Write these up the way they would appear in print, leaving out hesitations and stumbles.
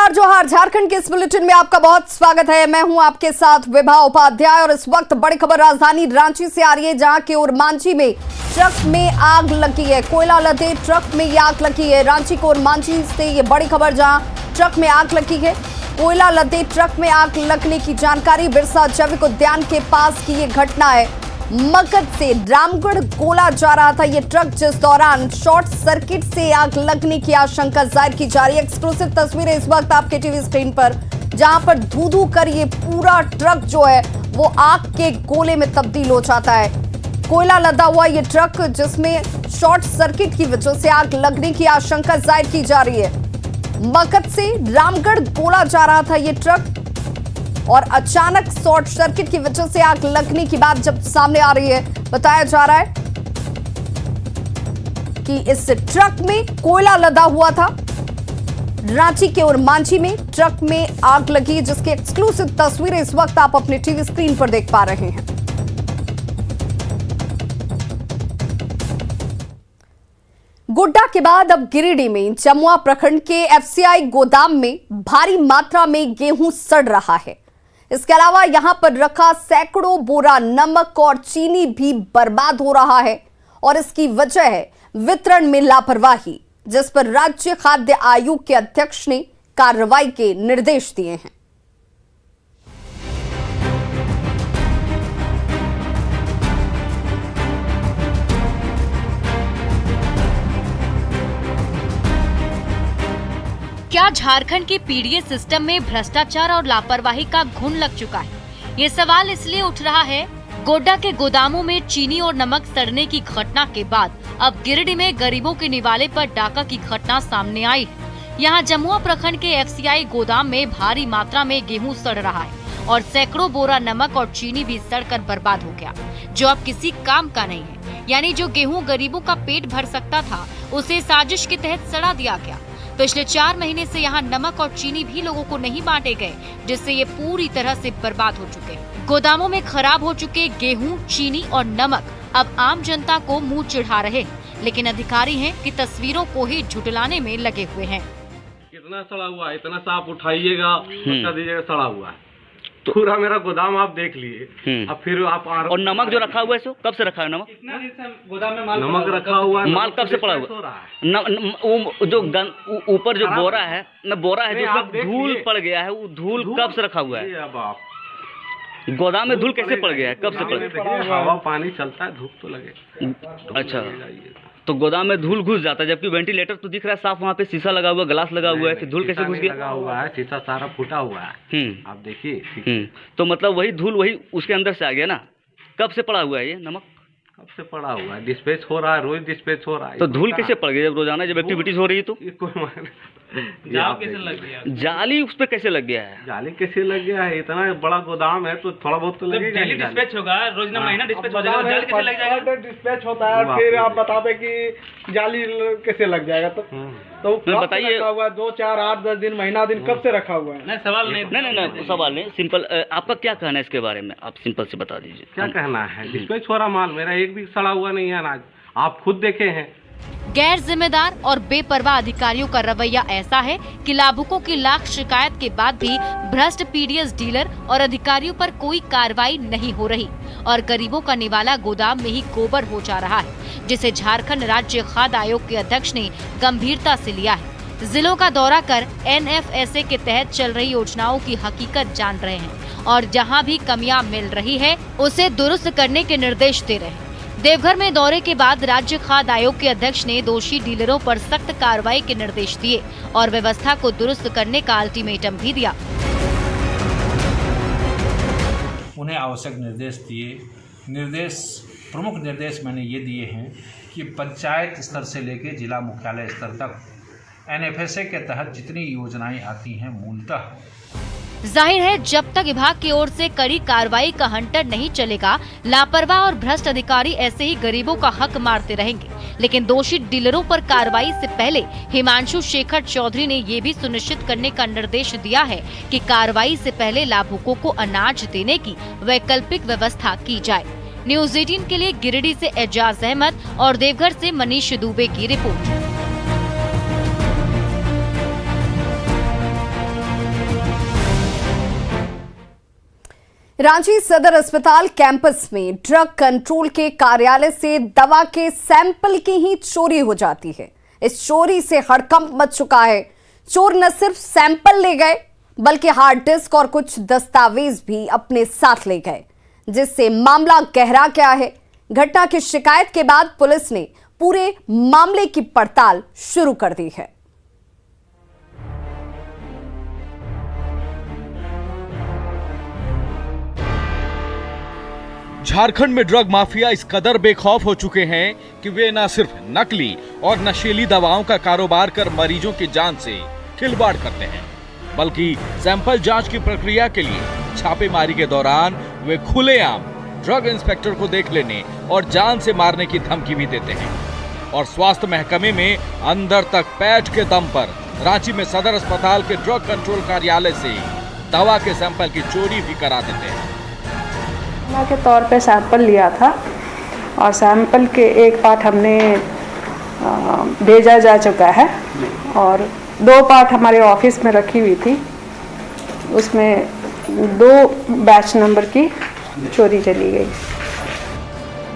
नमस्कार जोहार। झारखंड के इस बुलेटिन में आपका बहुत स्वागत है। मैं हूं आपके साथ विभा उपाध्याय और इस वक्त बड़ी खबर राजधानी रांची से आ रही है, जहां के ओरमांझी में ट्रक में आग लगी है। कोयला लदे ट्रक में ये आग लगी है। रांची को ओरमांझी से ये बड़ी खबर, जहां ट्रक में आग लगी है। कोयला लदे ट्रक में आग लगने की जानकारी बिरसा जैविक उद्यान के पास की ये घटना है। मगध से रामगढ़ गोला जा रहा था ये ट्रक, जिस दौरान शॉर्ट सर्किट से आग लगने की आशंका जाहिर की जा रही है। एक्सक्लूसिव तस्वीरें इस वक्त आपके टीवी स्क्रीन पर, जहां पर धू धू कर ये पूरा ट्रक जो है वो आग के गोले में तब्दील हो जाता है। कोयला लदा हुआ ये ट्रक, जिसमें शॉर्ट सर्किट की वजह से आग लगने की आशंका जाहिर की जा रही है। मगध से रामगढ़ गोला जा रहा था ये ट्रक और अचानक शॉर्ट सर्किट की वजह से आग लगने की बात जब सामने आ रही है, बताया जा रहा है कि इस ट्रक में कोयला लदा हुआ था। रांची के ओरमांझी में ट्रक में आग लगी, जिसकी एक्सक्लूसिव तस्वीरें इस वक्त आप अपने टीवी स्क्रीन पर देख पा रहे हैं। गोड्डा के बाद अब गिरिडीह में जमुआ प्रखंड के एफसीआई गोदाम में भारी मात्रा में गेहूं सड़ रहा है। इसके अलावा यहां पर रखा सैकड़ों बोरा नमक और चीनी भी बर्बाद हो रहा है और इसकी वजह है वितरण में लापरवाही, जिस पर राज्य खाद्य आयोग के अध्यक्ष ने कार्रवाई के निर्देश दिए हैं। क्या झारखंड के पीडीएस सिस्टम में भ्रष्टाचार और लापरवाही का घुन लग चुका है? ये सवाल इसलिए उठ रहा है, गोड्डा के गोदामों में चीनी और नमक सड़ने की घटना के बाद अब गिरिडीह में गरीबों के निवाले पर डाका की घटना सामने आई है। यहाँ जमुआ प्रखंड के एफसीआई गोदाम में भारी मात्रा में गेहूं सड़ रहा है और सैकड़ों बोरा नमक और चीनी भी सड़कर बर्बाद हो गया, जो अब किसी काम का नहीं है। यानी जो गेहूं गरीबों का पेट भर सकता था, उसे साजिश के तहत सड़ा दिया गया। पिछले 4 महीने से यहाँ नमक और चीनी भी लोगों को नहीं बांटे गए, जिससे ये पूरी तरह से बर्बाद हो चुके हैं। गोदामों में खराब हो चुके गेहूं, चीनी और नमक अब आम जनता को मुंह चिढ़ा रहे हैं, लेकिन अधिकारी हैं कि तस्वीरों को ही झुठलाने में लगे हुए हैं। कितना सड़ा हुआ है, इतना साफ उठाइएगा, बता दीजिएगा सड़ा हुआ है। तो पूरा मेरा गोदाम आप देख लिए। अब फिर आप और नमक जो रखा हुआ है, सो कब से रखा है नमक? गोदाम में नमक रखा हुआ है। माल कब से पड़ा हुआ है? जो ऊपर जो बोरा है न, बोरा है जिसमें धूल पड़ गया है, वो धूल कब से रखा हुआ है? अब आप गोदाम में धूल कैसे पड़ गया है, कब से पड़ गया? हवा पानी चलता है, धूप तो लगे। अच्छा, तो गोदाम में धूल घुस जाता है, जबकि वेंटिलेटर तो दिख रहा है साफ, वहाँ पे शीशा लगा हुआ, ग्लास लगा हुआ है, कि धूल कैसे घुस गया? लगा हुआ है, शीशा सारा फूटा हुआ है। आप देखिए। तो मतलब वही धूल वही उसके अंदर से आ गया ना? कब से पड़ा हुआ है ये नमक? कब से पड़ा हुआ है? डिस्पैच हो रहा है, रोज डिस्पैच हो रहा है। तो धूल कैसे पड़ गई जब रोजाना जब एक्टिविटीज हो रही है? तो जाल कैसे लग गया? जाली उस पे कैसे लग गया है? जाली कैसे लग गया है? इतना बड़ा गोदाम है तो थोड़ा बहुत तो लगेगा। डेली डिस्पैच होगा, रोज ना महीना डिस्पैच हो जाएगा, जाली कैसे लग जाएगा? डिस्पैच होता है, फिर आप बताते कि जाली कैसे लग जाएगा? तो बताइए, रखा हुआ है 2, 4, 8, 10 दिन, महीना दिन कब से रखा हुआ है? नहीं सवाल नहीं, नहीं सवाल नहीं, सिंपल। आपका क्या कहना है इसके बारे में? आप सिंपल से बता दीजिए। क्या कहना है? डिस्पैच हो रहा माल, मेरा एक भी सड़ा हुआ नहीं है अनाज, आप खुद देखे हैं। गैर जिम्मेदार और बेपरवाह अधिकारियों का रवैया ऐसा है कि लाभुकों की लाख शिकायत के बाद भी भ्रष्ट पीडीएस डीलर और अधिकारियों पर कोई कार्रवाई नहीं हो रही और गरीबों का निवाला गोदाम में ही गोबर हो जा रहा है, जिसे झारखंड राज्य खाद्य आयोग के अध्यक्ष ने गंभीरता से लिया है। जिलों का दौरा कर एनएफएसए के तहत चल रही योजनाओं की हकीकत जान रहे हैं और जहाँ भी कमियां मिल रही है उसे दुरुस्त करने के निर्देश दे रहे हैं। देवघर में दौरे के बाद राज्य खाद्य आयोग के अध्यक्ष ने दोषी डीलरों पर सख्त कार्रवाई के निर्देश दिए और व्यवस्था को दुरुस्त करने का अल्टीमेटम भी दिया। उन्हें आवश्यक निर्देश दिए। प्रमुख निर्देश मैंने ये दिए हैं कि पंचायत स्तर से लेकर जिला मुख्यालय स्तर तक एनएफएसए के तहत जितनी योजनाएं आती हैं, मूलतः जाहिर है जब तक विभाग की ओर से कड़ी कार्रवाई का हंटर नहीं चलेगा, लापरवाह और भ्रष्ट अधिकारी ऐसे ही गरीबों का हक मारते रहेंगे। लेकिन दोषी डीलरों पर कार्रवाई से पहले हिमांशु शेखर चौधरी ने ये भी सुनिश्चित करने का निर्देश दिया है कि कार्रवाई से पहले लाभुकों को अनाज देने की वैकल्पिक व्यवस्था की जाए। न्यूज़ 18 के लिए गिरिडीह से एजाज अहमद और देवघर से मनीष दुबे की रिपोर्ट। रांची सदर अस्पताल कैंपस में ड्रग कंट्रोल के कार्यालय से दवा के सैंपल की ही चोरी हो जाती है। इस चोरी से हड़कंप मच चुका है। चोर न सिर्फ सैंपल ले गए बल्कि हार्ड डिस्क और कुछ दस्तावेज भी अपने साथ ले गए, जिससे मामला गहरा गया है। घटना की शिकायत के बाद पुलिस ने पूरे मामले की पड़ताल शुरू कर दी है। झारखंड में ड्रग माफिया इस कदर बेखौफ हो चुके हैं कि वे न सिर्फ नकली और नशीली दवाओं का कारोबार कर मरीजों की जान से खिलवाड़ करते हैं, बल्कि सैंपल जांच की प्रक्रिया के लिए छापेमारी के दौरान वे खुलेआम ड्रग इंस्पेक्टर को देख लेने और जान से मारने की धमकी भी देते हैं और स्वास्थ्य महकमे में अंदर तक पैठ के दम पर रांची में सदर अस्पताल के ड्रग कंट्रोल कार्यालय से दवा के सैंपल की चोरी भी करा देते हैं। के तौर पे सैंपल लिया था और सैंपल के एक पार्ट हमने भेजा जा चुका है और 2 पार्ट हमारे ऑफिस में रखी हुई थी। उसमें 2 बैच नंबर की चोरी चली गई।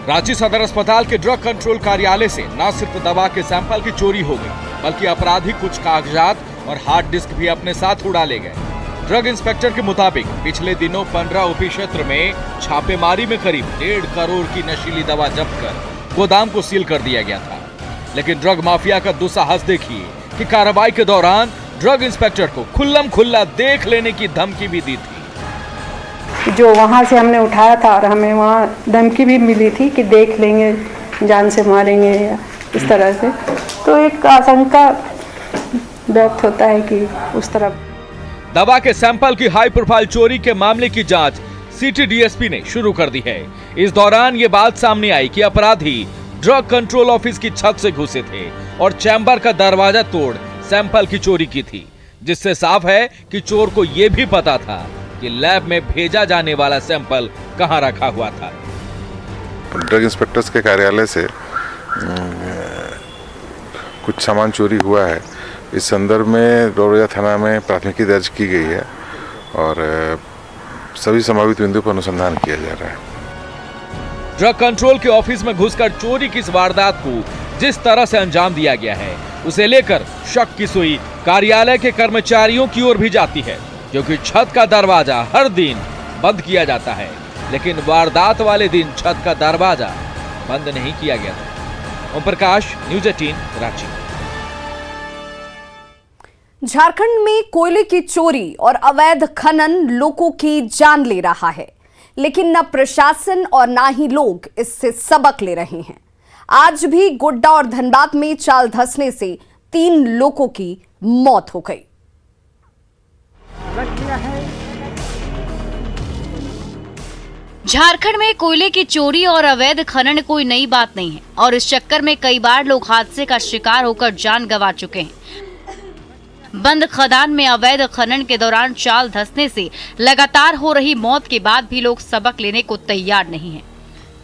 रांची सदर अस्पताल के ड्रग कंट्रोल कार्यालय से न सिर्फ दवा के सैंपल की चोरी हो गई बल्कि अपराधी कुछ कागजात और हार्ड डिस्क भी अपने साथ उड़ा ले गए। ड्रग इंस्पेक्टर के मुताबिक पिछले दिनों 15 ओपी क्षेत्र में छापेमारी में करीब 1.5 करोड़ की नशीली दवा जब्त कर गोदाम को सील कर दिया गया था। लेकिन ड्रग माफिया का दुस्साहस देखिए कि कार्रवाई के दौरान ड्रग इंस्पेक्टर को खुल्लम खुल्ला देख लेने की धमकी भी दी थी। जो वहां से हमने उठाया था और हमें वहां धमकी भी मिली थी कि देख लेंगे, जान से मारेंगे या इस तरह से, तो एक आशंका व्यक्त होता है कि उस तरह। दवा के सैंपल की हाई प्रोफाइल चोरी के मामले की जांच सिटी डीएसपी ने शुरू कर दी है। इस दौरान ये बात सामने आई कि अपराधी ड्रग कंट्रोल ऑफिस की छत से घुसे थे और चैम्बर का दरवाजा तोड़ सैंपल की चोरी की थी, जिससे साफ है कि चोर को यह भी पता था कि लैब में भेजा जाने वाला सैंपल कहां रखा हुआ था। ड्रग इंस्पेक्टर्स के कार्यालय से कुछ सामान चोरी हुआ है। इस संदर्भ में डोरया थाना में प्राथमिकी दर्ज की गई है और सभी संभावित बिंदु पर अनुसंधान किया जा रहा है। ड्रग कंट्रोल के ऑफिस में घुसकर चोरी की इस वारदात को जिस तरह से अंजाम दिया गया है, उसे लेकर शक की सुई कार्यालय के कर्मचारियों की ओर भी जाती है, क्योंकि छत का दरवाजा हर दिन बंद किया जाता है, लेकिन वारदात वाले दिन छत का दरवाजा बंद नहीं किया गया था। ओम प्रकाश, न्यूज़ 18, रांची। झारखंड में कोयले की चोरी और अवैध खनन लोगों की जान ले रहा है, लेकिन न प्रशासन और न ही लोग इससे सबक ले रहे हैं। आज भी गोड्डा और धनबाद में चाल धंसने से 3 लोगों की मौत हो गई। झारखंड में कोयले की चोरी और अवैध खनन कोई नई बात नहीं है और इस चक्कर में कई बार लोग हादसे का शिकार होकर जान गंवा चुके हैं। बंद खदान में अवैध खनन के दौरान चाल धंसने से लगातार हो रही मौत के बाद भी लोग सबक लेने को तैयार नहीं हैं।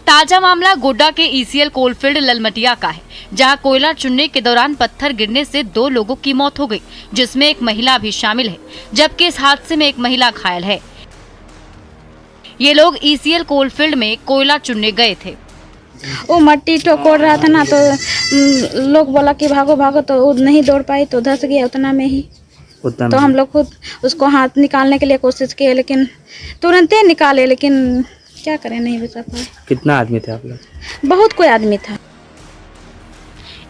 ताजा मामला गोड्डा के ईसीएल कोलफील्ड ललमटिया का है, जहां कोयला चुनने के दौरान पत्थर गिरने से 2 लोगों की मौत हो गई, जिसमें एक महिला भी शामिल है, जबकि इस हादसे में एक महिला घायल है। ये लोग ईसीएल कोलफील्ड में कोयला चुनने गए थे। वो मट्टी टोकोर रहा था ना, तो लोग बोला कि भागो भागो, तो वो नहीं दौड़ पाई तो धंस गया उतना में ही। तो हम लोग खुद उसको हाथ निकालने के लिए कोशिश किए, लेकिन तुरंत ही निकाले, लेकिन क्या करें, नहीं बचा पाए। कितना आदमी थे आप लोग? बहुत कोई आदमी था।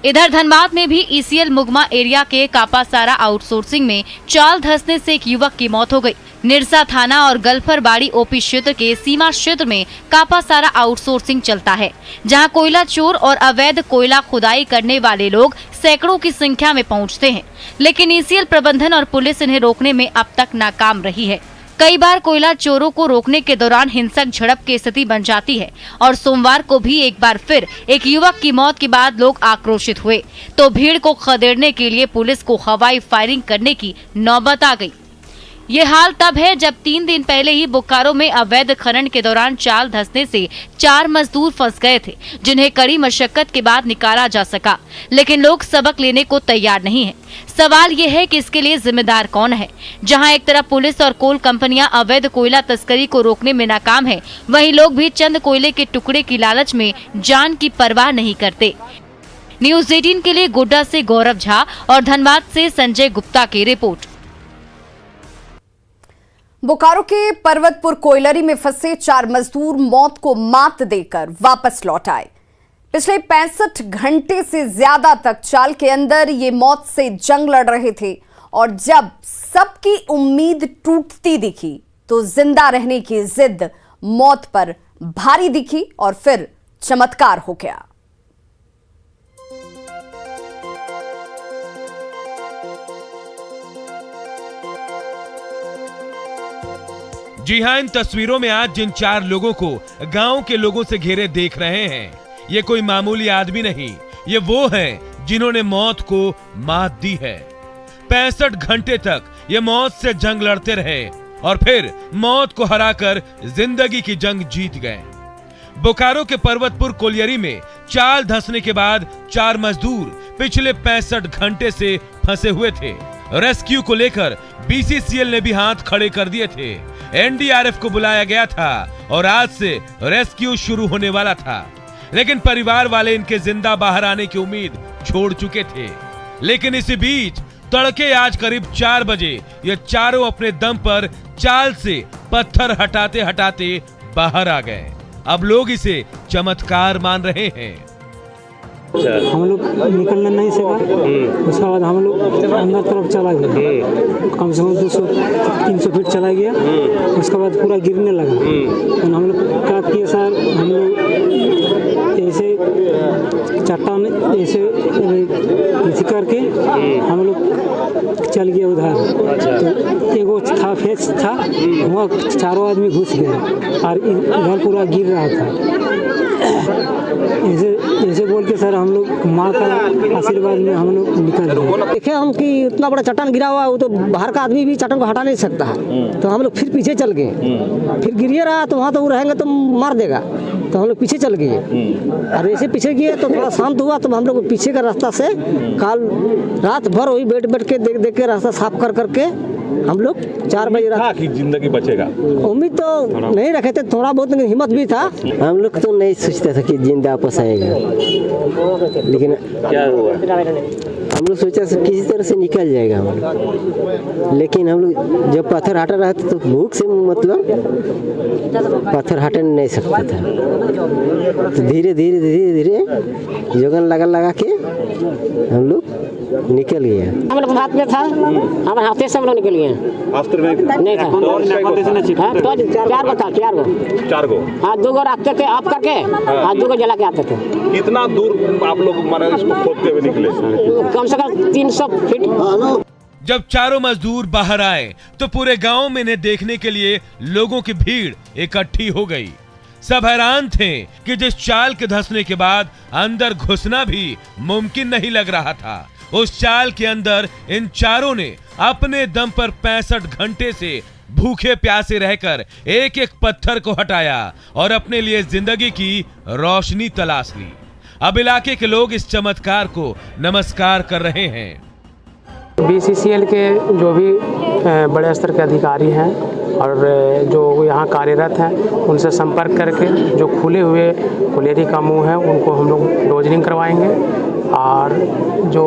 इधर धनबाद में भी ईसीएल मुगमा एरिया के कापासारा आउटसोर्सिंग में चाल धंसने से एक युवक की मौत हो गई। निरसा थाना और गल्फरबाड़ी ओपी क्षेत्र के सीमा क्षेत्र में कापासारा आउटसोर्सिंग चलता है, जहां कोयला चोर और अवैध कोयला खुदाई करने वाले लोग सैकड़ों की संख्या में पहुंचते हैं, लेकिन ईसीएल प्रबंधन और पुलिस इन्हें रोकने में अब तक नाकाम रही है। कई बार कोयला चोरों को रोकने के दौरान हिंसक झड़प की स्थिति बन जाती है और सोमवार को भी एक बार फिर एक युवक की मौत के बाद लोग आक्रोशित हुए, तो भीड़ को खदेड़ने के लिए पुलिस को हवाई फायरिंग करने की नौबत आ गई। ये हाल तब है जब 3 दिन पहले ही बोकारो में अवैध खनन के दौरान चाल धंसने से 4 मजदूर फंस गए थे, जिन्हें कड़ी मशक्कत के बाद निकाला जा सका, लेकिन लोग सबक लेने को तैयार नहीं है। सवाल ये है कि इसके लिए जिम्मेदार कौन है। जहां एक तरफ पुलिस और कोल कंपनियां अवैध कोयला तस्करी को रोकने में नाकाम है, वहीं लोग भी चंद कोयले के टुकड़े की लालच में जान की परवाह नहीं करते। न्यूज़ 18 के लिए गोड्डा से गौरव झा और धनबाद से संजय गुप्ता की रिपोर्ट। बोकारो के पर्वतपुर कोयलरी में फंसे 4 मजदूर मौत को मात देकर वापस लौट आए। पिछले 65 घंटे से ज्यादा तक चाल के अंदर ये मौत से जंग लड़ रहे थे और जब सबकी उम्मीद टूटती दिखी तो जिंदा रहने की जिद मौत पर भारी दिखी और फिर चमत्कार हो गया। जी हां, इन तस्वीरों में आज जिन 4 लोगों को गांव के लोगों से घेरे देख रहे हैं, ये कोई मामूली आदमी नहीं, ये वो हैं जिन्होंने मौत को मात दी है। 65 घंटे तक ये मौत से जंग लड़ते रहे और फिर मौत को हराकर जिंदगी की जंग जीत गए। बोकारो के पर्वतपुर कोयलरी में चाल धंसने के बाद 4 मजदूर पिछले 65 घंटे से फंसे हुए थे। रेस्क्यू को लेकर बीसीसीएल ने भी हाथ खड़े कर दिए थे। एनडीआरएफ को बुलाया गया था और आज से रेस्क्यू शुरू होने वाला था, लेकिन परिवार वाले इनके जिंदा बाहर आने की उम्मीद छोड़ चुके थे। लेकिन इसी बीच तड़के आज करीब 4 बजे ये चारों अपने दम पर चाल से पत्थर हटाते हटाते बाहर आ गए। अब लोग इसे चमत्कार मान रहे हैं। हम लोग निकलना नहीं सका। उसके बाद हम लोग अंदर तरफ चला गया, कम से कम 200-300 फीट चला गया। उसके बाद पूरा गिरने लगा। तो हम लोग क्या किए सर, हम लोग ऐसे चट्टान ऐसे करके हम लोग चल गए उधर। तो एगो था फेस था, वहाँ 4 आदमी घुस गए और इधर पूरा गिर रहा था। ऐसे बोल के सर हम लोग माँ का आशीर्वाद में हम लोग निकल गए। देखे हम कि इतना बड़ा चट्टान गिरा हुआ, वो तो बाहर का आदमी भी चट्टान को हटा नहीं सकता है। तो हम लोग फिर पीछे चल गए। फिर गिरिए रहा तो वहाँ तो वो रहेंगे तो मार देगा, तो हम लोग पीछे चल गए। और ऐसे पीछे गए तो थोड़ा शांत हुआ, तो हम लोग पीछे का रास्ता से कल रात भर वही बैठ के देख के रास्ता साफ करके हम लोग 4 बजे रात कि जिंदगी बचेगा। उम्मीद तो नहीं रखे थे, थोड़ा बहुत हिम्मत भी था। हम लोग तो नहीं सोचते थे कि जिंदा वापस आएगा, लेकिन क्या हुआ, हम लोग सोचा किसी तरह से निकल जाएगा हम लोग। लेकिन हम लोग जब पत्थर हटा रहा था तो भूख से मतलब पत्थर हटा नहीं सकता था। तो धीरे धीरे जोगन लगा के हम लोग निकल गया। हम लोग हाथ में था, हमारे हाथे से हम लोग निकल गए। अस्त्र में नहीं था, 4 गो। हाँ 2 गो रखते थे आप करके, हाँ 2 गो जला के आते थे। कितना दूर आप लोग मारे इसको खोदते हुए निकले? कम से कम 300 फीट। जब चारों मजदूर बाहर आए तो पूरे गांव में इन्हें देखने के लिए लोगों की भीड़ इकट्ठी हो गई। सब हैरान थे कि जिस चाल के धंसने के बाद अंदर घुसना भी मुमकिन नहीं लग रहा था, उस चाल के अंदर इन चारों ने अपने दम पर 65 घंटे से भूखे प्यासे रहकर एक एक पत्थर को हटाया और अपने लिए जिंदगी की रोशनी तलाश ली। अब इलाके के लोग इस चमत्कार को नमस्कार कर रहे हैं। बीसीसीएल के जो भी बड़े स्तर के अधिकारी हैं और जो यहाँ कार्यरत हैं, उनसे संपर्क करके जो खुले हुए कोयलरी का मुंह है उनको हम लोग डोजरिंग करवाएंगे और जो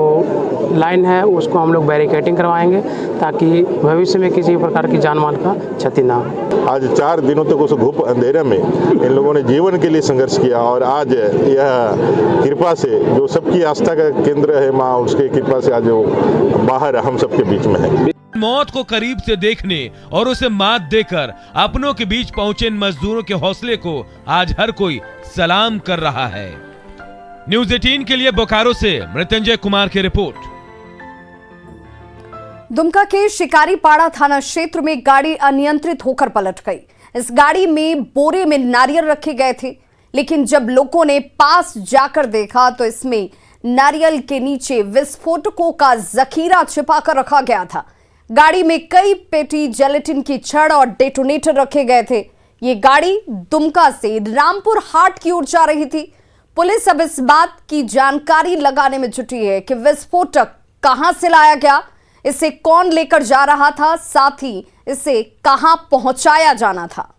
लाइन है उसको हम लोग बैरिकेडिंग करवाएंगे ताकि भविष्य में किसी प्रकार की जान माल का क्षति ना हो। आज 4 दिनों तक उस घुप अंधेरे में इन लोगों ने जीवन के लिए संघर्ष किया और आज यह कृपा से जो सबकी आस्था का केंद्र है माँ, उसके कृपा से आज वो बाहर हम सबके बीच में है। मौत को करीब से देखने और उसे मात देकर अपनों के बीच पहुंचे इन मजदूरों के हौसले को आज हर कोई सलाम कर रहा है। न्यूज़ 18 के लिए बोकारो से मृत्युंजय कुमार की रिपोर्ट। दुमका के शिकारीपाड़ा थाना क्षेत्र में गाड़ी अनियंत्रित होकर पलट गई। इस गाड़ी में बोरे में नारियल रखे गए थे, लेकिन जब लोगों ने पास जाकर देखा तो इसमें नारियल के नीचे विस्फोटकों का जखीरा छिपा कर रखा गया था। गाड़ी में कई पेटी जेलेटिन की छड़ और डेटोनेटर रखे गए थे। ये गाड़ी दुमका से रामपुर हाट की ओर जा रही थी। पुलिस अब इस बात की जानकारी लगाने में जुटी है कि विस्फोटक कहां से लाया गया, इसे कौन लेकर जा रहा था, साथ ही इसे कहां पहुंचाया जाना था।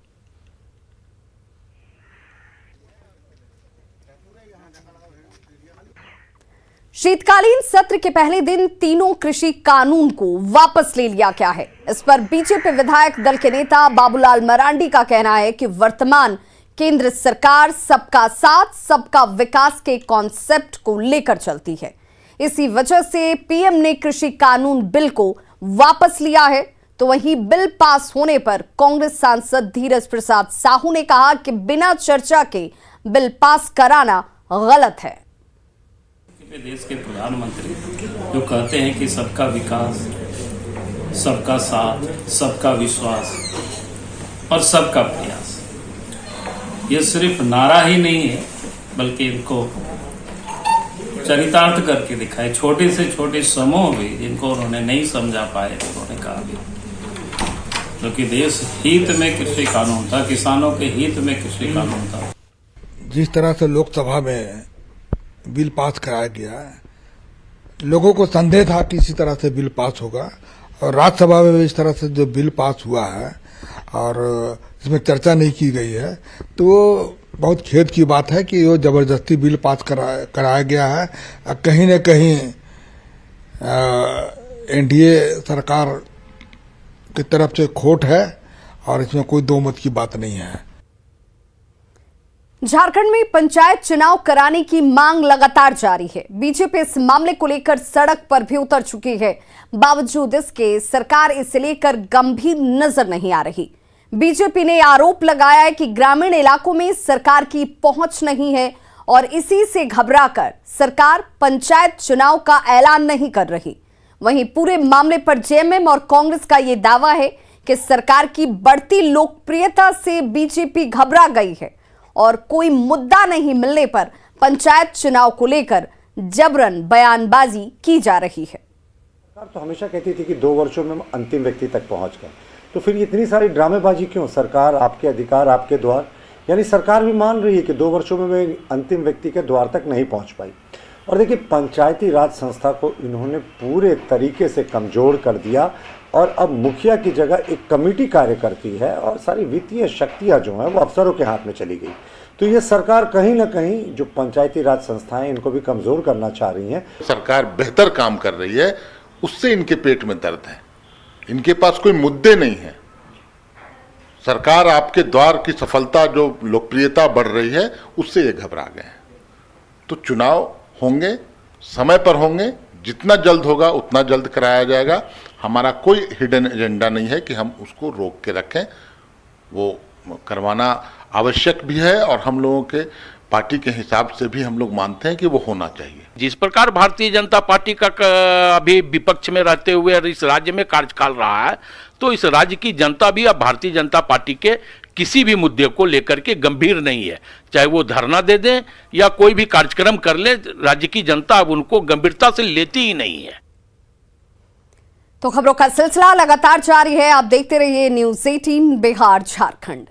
शीतकालीन सत्र के पहले दिन तीनों कृषि कानून को वापस ले लिया गया है। इस पर बीजेपी विधायक दल के नेता बाबूलाल मरांडी का कहना है कि वर्तमान केंद्र सरकार सबका साथ सबका विकास के कॉन्सेप्ट को लेकर चलती है। इसी वजह से पीएम ने कृषि कानून बिल को वापस लिया है। तो वहीं बिल पास होने पर कांग्रेस सांसद धीरज प्रसाद साहू ने कहा कि बिना चर्चा के बिल पास कराना गलत है। देश के प्रधानमंत्री जो कहते हैं कि सबका विकास, सबका साथ, सबका विश्वास और सबका प्रयास, ये सिर्फ नारा ही नहीं है बल्कि इनको चरितार्थ करके दिखाए। छोटे से छोटे समूह भी जिनको उन्होंने नहीं समझा पाए, उन्होंने कहा भी क्योंकि देश हित में कृषि कानून था, किसानों के हित में कृषि कानून था। जिस तरह से लोकसभा में बिल पास कराया गया, लोगों को संदेह था कि इसी तरह से बिल पास होगा, और राज्यसभा में इस तरह से जो बिल पास हुआ है और इसमें चर्चा नहीं की गई है, तो बहुत खेद की बात है कि वो जबरदस्ती बिल पास कराया गया है। कहीं न कहीं एनडीए सरकार की तरफ से खोट है और इसमें कोई दो मत की बात नहीं है। झारखंड में पंचायत चुनाव कराने की मांग लगातार जारी है। बीजेपी इस मामले को लेकर सड़क पर भी उतर चुकी है। बावजूद इसके सरकार इसे लेकर गंभीर नजर नहीं आ रही। बीजेपी ने आरोप लगाया है कि ग्रामीण इलाकों में सरकार की पहुंच नहीं है और इसी से घबराकर सरकार पंचायत चुनाव का ऐलान नहीं कर रही। वहीं पूरे मामले पर जेएमएम और कांग्रेस का यह दावा है कि सरकार की बढ़ती लोकप्रियता से बीजेपी घबरा गई है और कोई मुद्दा नहीं मिलने पर पंचायत चुनाव को लेकर जबरन बयानबाजी की जा रही है। सरकार तो हमेशा कहती थी कि 2 वर्षों में अंतिम व्यक्ति तक पहुंच गए, तो फिर इतनी सारी ड्रामेबाजी क्यों? सरकार आपके अधिकार आपके द्वार, यानी सरकार भी मान रही है कि 2 वर्षों में मैं अंतिम व्यक्ति के द्वार तक नहीं पहुंच पाई। और देखिए, पंचायती राज संस्था को इन्होंने पूरे तरीके से कमजोर कर दिया और अब मुखिया की जगह एक कमेटी कार्य करती है और सारी वित्तीय शक्तियां जो हैं वो अफसरों के हाथ में चली गई। तो ये सरकार कहीं ना कहीं जो पंचायती राज संस्थाएं इनको भी कमजोर करना चाह रही हैं। सरकार बेहतर काम कर रही है, उससे इनके पेट में दर्द है। इनके पास कोई मुद्दे नहीं है। सरकार आपके द्वार की सफलता, जो लोकप्रियता बढ़ रही है, उससे ये घबरा गए हैं। तो चुनाव होंगे, समय पर होंगे, जितना जल्द होगा उतना जल्द कराया जाएगा। हमारा कोई हिडन एजेंडा नहीं है कि हम उसको रोक के रखें। वो करवाना आवश्यक भी है और हम लोगों के पार्टी के हिसाब से भी हम लोग मानते हैं कि वो होना चाहिए। जिस प्रकार भारतीय जनता पार्टी का अभी विपक्ष में रहते हुए इस राज्य में कार्यकाल रहा है, तो इस राज्य की जनता भी अब भारतीय जनता पार्टी के किसी भी मुद्दे को लेकर के गंभीर नहीं है। चाहे वो धरना दे दें या कोई भी कार्यक्रम कर ले, राज्य की जनता अब उनको गंभीरता से लेती ही नहीं है। तो खबरों का सिलसिला लगातार जारी है। आप देखते रहिए न्यूज़ 18 बिहार झारखंड।